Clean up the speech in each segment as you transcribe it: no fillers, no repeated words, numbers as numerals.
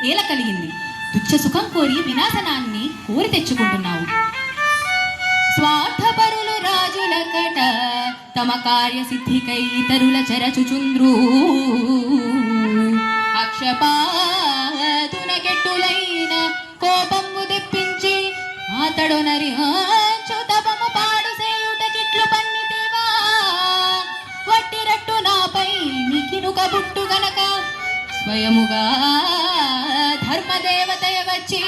ఏల కలిగింది. తుచ్చ సుఖం కోరి వినాశనాన్ని కోరి తెచ్చుకుంటున్నావు. స్వార్థపరులు రాజులకట తమ కార్యసిద్ధికై ఇతరుల చెరచుచుంద్రు. అక్షపాదున కెట్టులైన కోపము తెప్పించి అతడు నరిహాంచు తపము పాడు సేయుటకిట్లు పన్నితివా. వట్టిరట్టు నాపై నికినుక బుట్టు గనక స్వయముగా ధర్మదేవతయ వచ్చి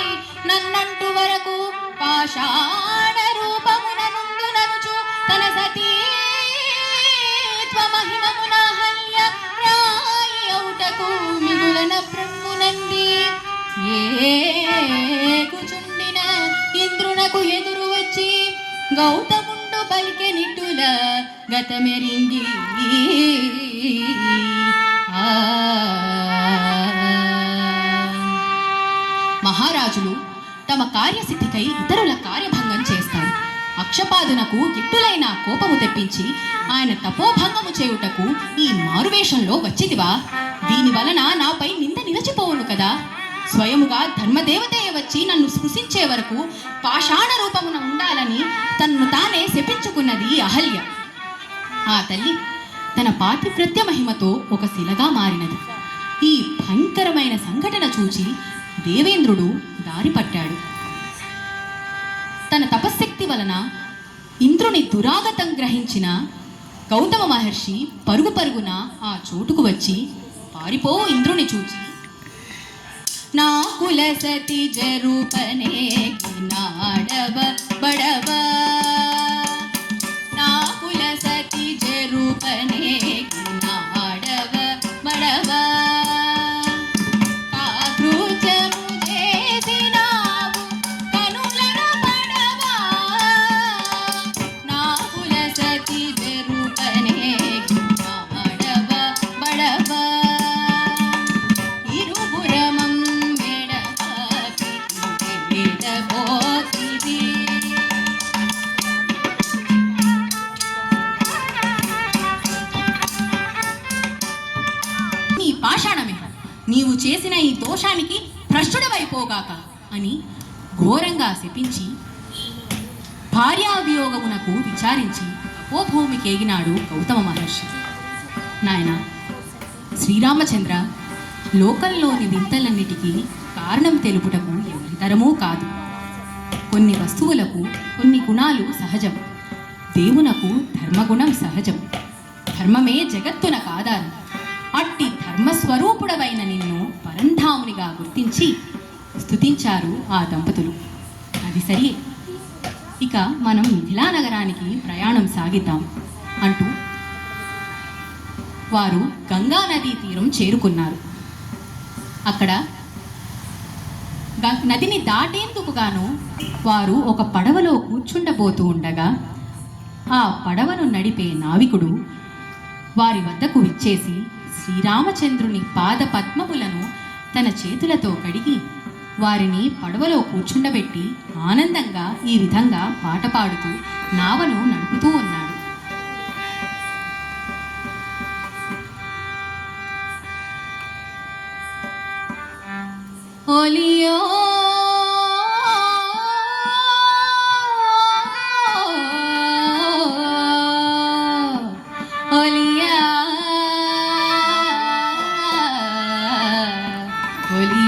నన్నంటు వరకు పాషాణ రూపమున నుండు ననుచు తన సతీత్వమహిమమున హల్య రాయి ఔటకు మిగులన బ్రహ్మునంది. ఏకుచుండిన ఇంద్రునకు ఎదురు వచ్చి గౌతముండు పలికెనిట్టుల గతమెరింగి. మహారాజులు తమ కార్యసిద్ధికై ఇతరుల కార్యభంగం చేస్తారు. అక్షపాదునకు గిట్టులైన కోపము తెప్పించి ఆయన తపోభంగము చేయుటకు ఈ మారువేషంలో వచ్చిదివా? దీని వలన నాపై నింద నిలచిపోవును కదా. స్వయముగా ధర్మదేవతయే వచ్చి నన్ను స్పృశించే వరకు పాషాణ రూపమున ఉండాలని తన్ను తానే శపించుకున్నది అహల్య. ఆ తల్లి తన పాతివ్రత్య మహిమతో ఒక శిలగా మారినది. ఈ భయంకరమైన సంఘటన చూచి దేవేంద్రుడు దారిపట్టాడు. తన తపశ్శక్తి వలన ఇంద్రుని దురాగతం గ్రహించిన గౌతమ మహర్షి పరుగు పరుగున ఆ చోటుకు వచ్చి పారిపో ఇంద్రుని చూచి, నా కుల సతి జరూపనే నాడవ బడవ, నా కుల సతి జరూపనే నాడవ బడవ, పాషాణమే, నీవు చేసిన ఈ దోషానికి భ్రష్టుడవైపోగాక అని ఘోరంగా శపించి భార్యావియోగమునకు విచారించి తపోభూమికేగినాడు గౌతమ మహర్షి. నాయన శ్రీరామచంద్ర, లోకంలోని వింతలన్నిటికీ కారణం తెలుపుటకు ఎవరితరమూ కాదు. కొన్ని వస్తువులకు కొన్ని గుణాలు సహజం. దేవునకు ధర్మగుణం సహజం. ధర్మమే జగత్తునకు ఆధారం. అట్టి ధర్మస్వరూపుడవైన నిన్ను పరంధామునిగా గుర్తించి స్తుతించారు ఆ దంపతులు. అది సరే, ఇక మనం మిథిలా నగరానికి ప్రయాణం సాగిద్దాం అంటూ వారు గంగా నదీ తీరం చేరుకున్నారు. అక్కడ నదిని దాటేందుకు గాను వారు ఒక పడవలో కూర్చుండబోతూ ఉండగా ఆ పడవను నడిపే నావికుడు వారి వద్దకు విచ్చేసి శ్రీరామచంద్రుని పాద పద్మములను తన చేతులతో కడిగి వారిని పడవలో కూర్చుండబెట్టి ఆనందంగా ఈ విధంగా పాట పాడుతూ నావను నడుపుతూ ఉన్నాడు. ఓలియో ఓలియా ఓలి